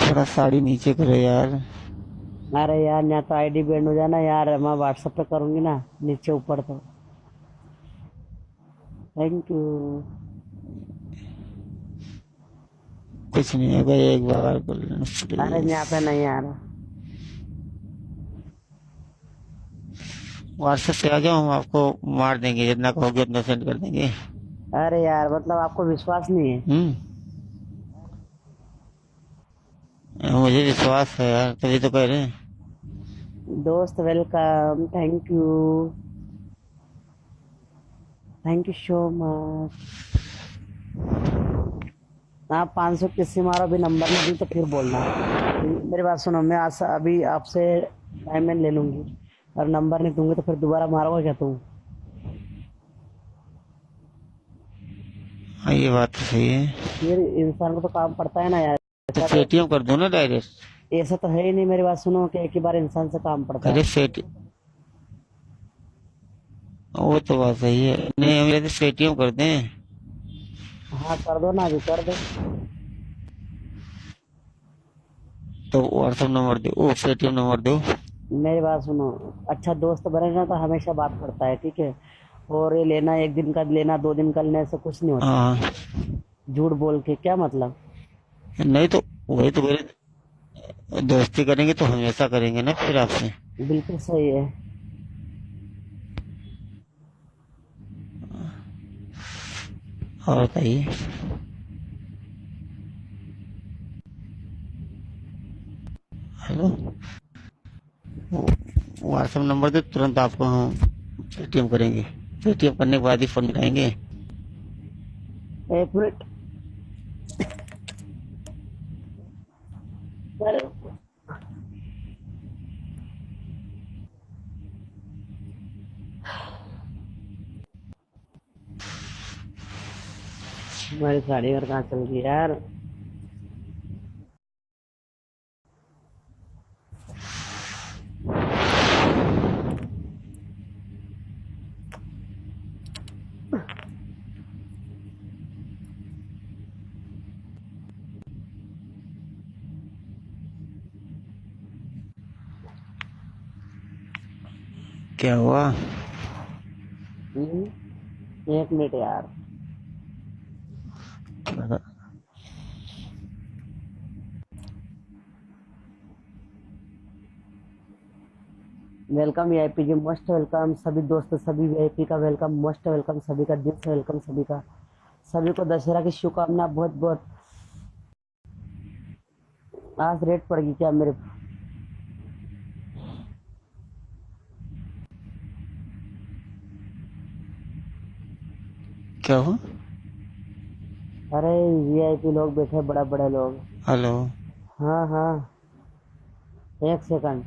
थोड़ा साड़ी नीचे करो यार। अरे यार यहाँ तो आईडी बैंड हो जाना यार, मैं व्हाट्सएप पे करूंगी ना, नीचे ऊपर तो। Thank you. कुछ नहीं होगा, एक बार कर लेना अरे प्लीज। यहाँ पे नहीं आ रहा। व्हाट्सएप पे आ जाओ, हम आपको मार देंगे, जितना कहोगे उतना सेंड कर देंगे। अरे यार मतलब आपको विश्वास नहीं है। मुझे विश्वास है यार, तभी तो कह रहे हैं। दोस्त welcome, thank you so much. आप 500 किस्से मारो, अभी नंबर नहीं दी तो फिर बोलना। मेरी बात सुनो, मैं आज अभी आपसे पेमेंट ले लूंगी, और नंबर नहीं दूंगी तो फिर दोबारा मारोगे क्या तुम? हाँ ये बात तो सही है। फिर इंसान को तो काम पड़ता है ना यार। तो ऐसा तो पेटीएम कर दो ना डायरेक्ट। ऐसा तो है ही नहीं, मेरी बात सुनो, कि एक ही बार इंसान से काम पड़ता अरे है। वो तो बात सही है, नहीं हम तो पेटीएम कर दें। हाँ कर दो ना, अभी कर दो। तो व्हाट्सएप नंबर दो, ओ पेटीएम नंबर दो। मेरी बात सुनो, अच्छा दोस्त बनेगा तो हमेशा बात करता है, ठीक है? और ये लेना, एक दिन का लेना, 2 दिन का लेने से कुछ नहीं होता। हाँ झूठ बोल के क्या मतलब? नहीं तो वही तो मेरे दोस्ती करेंगे तो हमेशा करेंगे ना फिर आपसे। बिल्कुल सही है। और बताइए। हेलो, व्हाट्सएप नंबर दे, तुरंत आपको हम पेटीएम करेंगे। पेटीएम करने के बाद ही फोन मिलाएंगे। एक मिनट। अरे, हमारी साड़ी घर कहाँ चल गई यार? क्या हुआ? 1 मिनट यार। वेलकम वीआईपी जी, मोस्ट वेलकम सभी दोस्तों, सभी वीआईपी का वेलकम, मोस्ट वेलकम सभी का, दिल से वेलकम सभी का। सभी को दशहरा की शुभकामना, बहुत बहुत। आज रेट पड़ गई क्या मेरे? क्या हुआ? अरे वीआईपी लोग बैठे, बड़ा बड़े लोग। हेलो। हाँ हाँ, 1 सेकंड।